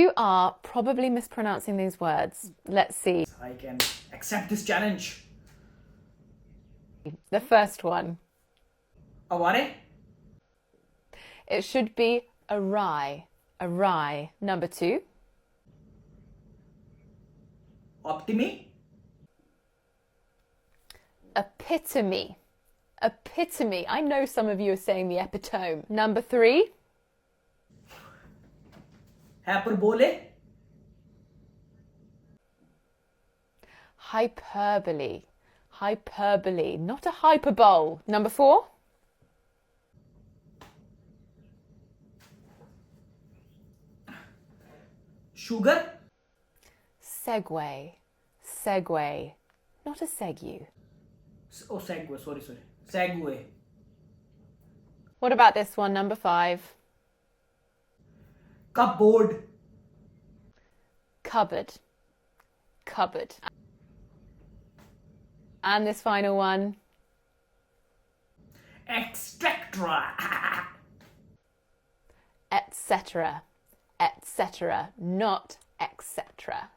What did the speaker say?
You are probably mispronouncing these words. Let's see. I can accept this challenge. The first one. Aware? It should be awry. Awry. Number 2. Optimi? Epitome. Epitome. I know some of you are saying the epitome. Number 3. Hyperbole? Hyperbole. Hyperbole. Not a hyperbole. Number 4. Sugar? Segue. Segue. Not a segue. Oh, segue. Sorry. Segue. What about this one? Number 5. Cupboard? Cupboard. Cupboard. And this final one. Extractra? Etc. Etc. Not etc.